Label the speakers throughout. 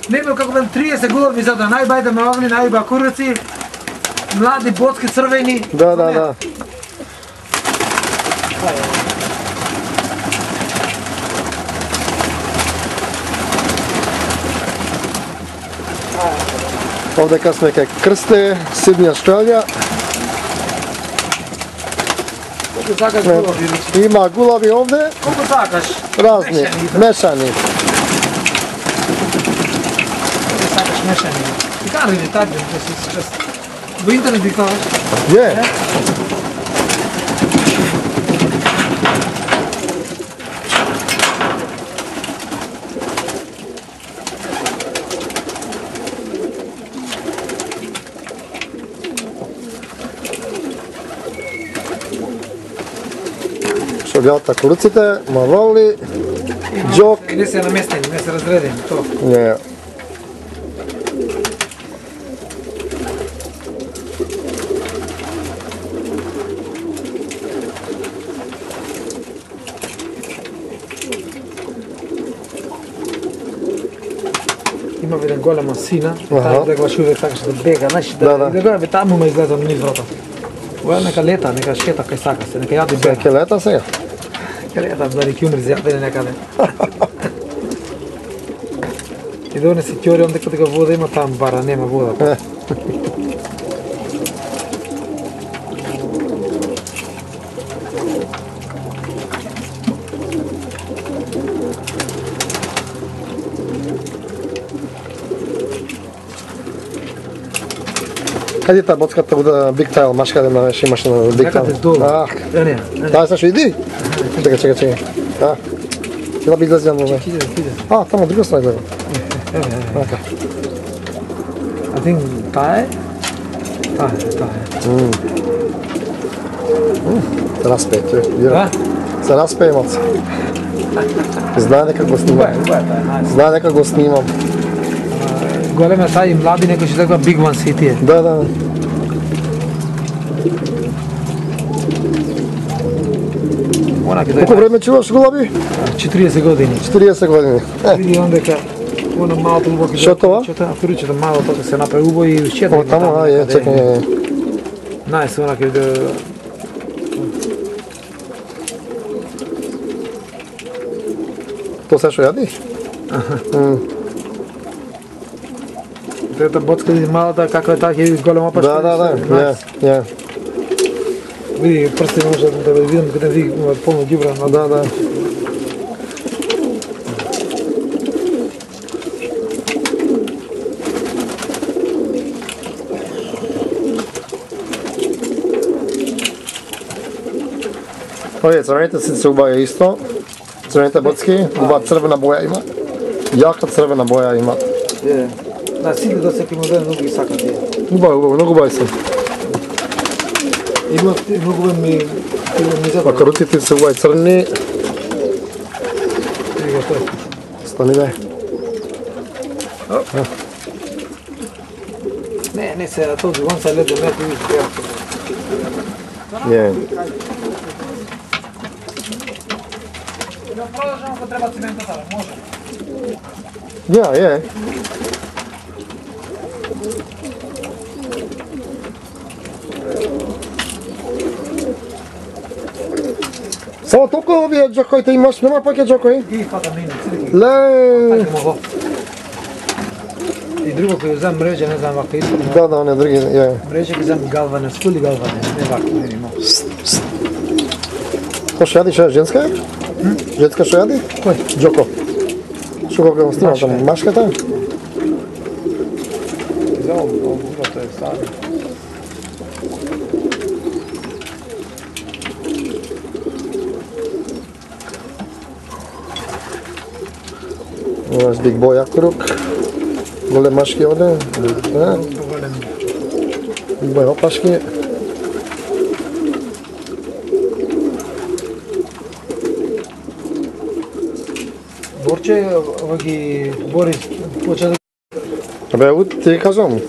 Speaker 1: Нема како бен 30 гулови за да најбајде мавни, најба курици, млади боцки црвени.
Speaker 2: Да. Ovdje sме kaj Krste, Sydney, Australija. Ima gulavi ovdje.
Speaker 1: Koliko sakaš?
Speaker 2: Razni, mešani.
Speaker 1: Sakaš mešani. I kada li je tako da si čest? U internetu kao?
Speaker 2: Je. Шогата куруците, мавали, джок.
Speaker 1: Не се наместени, не се разредени, то.
Speaker 2: Не.
Speaker 1: Има еден голема сина, да го шуде така што бега, знаеш, да го таму ме излеза низ врата. Ова нека лета, нека шета кај сака се, нека јади бега.
Speaker 2: Ке лета сега?
Speaker 1: Ке лета, бари ке умри зјадене некаде. И да донесе ќори, онде каде вода има таму бара, нема вода.
Speaker 2: Къде та боцката от Big Tail, маш къде имаш на Big Tail?
Speaker 1: Некаде долу. Не.
Speaker 2: Да, също иди. Чекай. Да би излезе на нове. Там от друга страна гледа.
Speaker 1: I think таа е.
Speaker 2: Се разпее, се разпее емоция. Знае нека го снимам.
Speaker 1: Голема таа и млади некои што таква Big One City е.
Speaker 2: Да. Колко време чуваш гулаби?
Speaker 1: 40 години.
Speaker 2: 40 години.
Speaker 1: Види ондека она малото убаво.
Speaker 2: Што тоа?
Speaker 1: Куричето мало тоа се направи убаво и уште.
Speaker 2: Таму, чекај.
Speaker 1: Најс, она кај да...
Speaker 2: То се што јади?
Speaker 1: Тета боцка види малата, како е така и голема пашта.
Speaker 2: Да.
Speaker 1: Види, прсти може да видим каде ви полно ѓубра.
Speaker 2: Да. Овие црвените се убаја исто. Црвените боцки, убава црвена боја има. Јака црвена боја има.
Speaker 1: Да, сите до секој модел многу ги сакат тие.
Speaker 2: Убаво, многу убави се.
Speaker 1: Има многу ми
Speaker 2: А каруците се убави црни. Стани бе.
Speaker 1: Не се, този вон се леде мет и
Speaker 2: Не.
Speaker 1: Да продолжам ако треба циментата, може.
Speaker 2: Ја. Само толку овие џокоите имаш, нема паќе џокои?
Speaker 1: И фата мине, цирки.
Speaker 2: Ле.
Speaker 1: И друго кој знам мреžа, не знам вака исто.
Speaker 2: Да, не други, ја.
Speaker 1: Мреžа кој знам галване, скули галване, не вака, не има.
Speaker 2: Кој што јади, што е женска? Женска што јади?
Speaker 1: Кој?
Speaker 2: Џоко. Што го снима там, машката?
Speaker 1: Тоа е старо.
Speaker 2: Имаш Big Boy круг. Голем машки овде. Big Boy опашки.
Speaker 1: Борче, ова ги Борис почна да...
Speaker 2: Абе, ти кажам.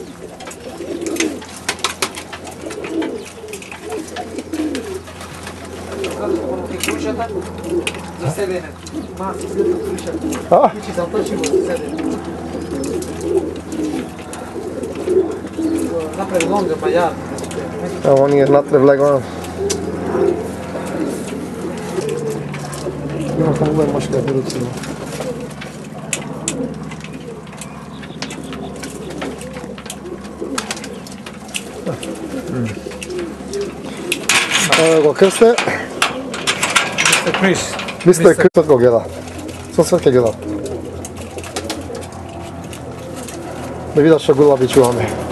Speaker 1: За седене. Маси, крушата. Кучи за точиво за седене. napravi longa, ma ja.
Speaker 2: Evo on je natreb legao.
Speaker 1: Imam tamo bude možda budući.
Speaker 2: Evo go krste.
Speaker 1: Mr. Chris.
Speaker 2: Mr. Chris sad go gleda. Svo svetke gleda. Da vidiš što gulabi čuvame.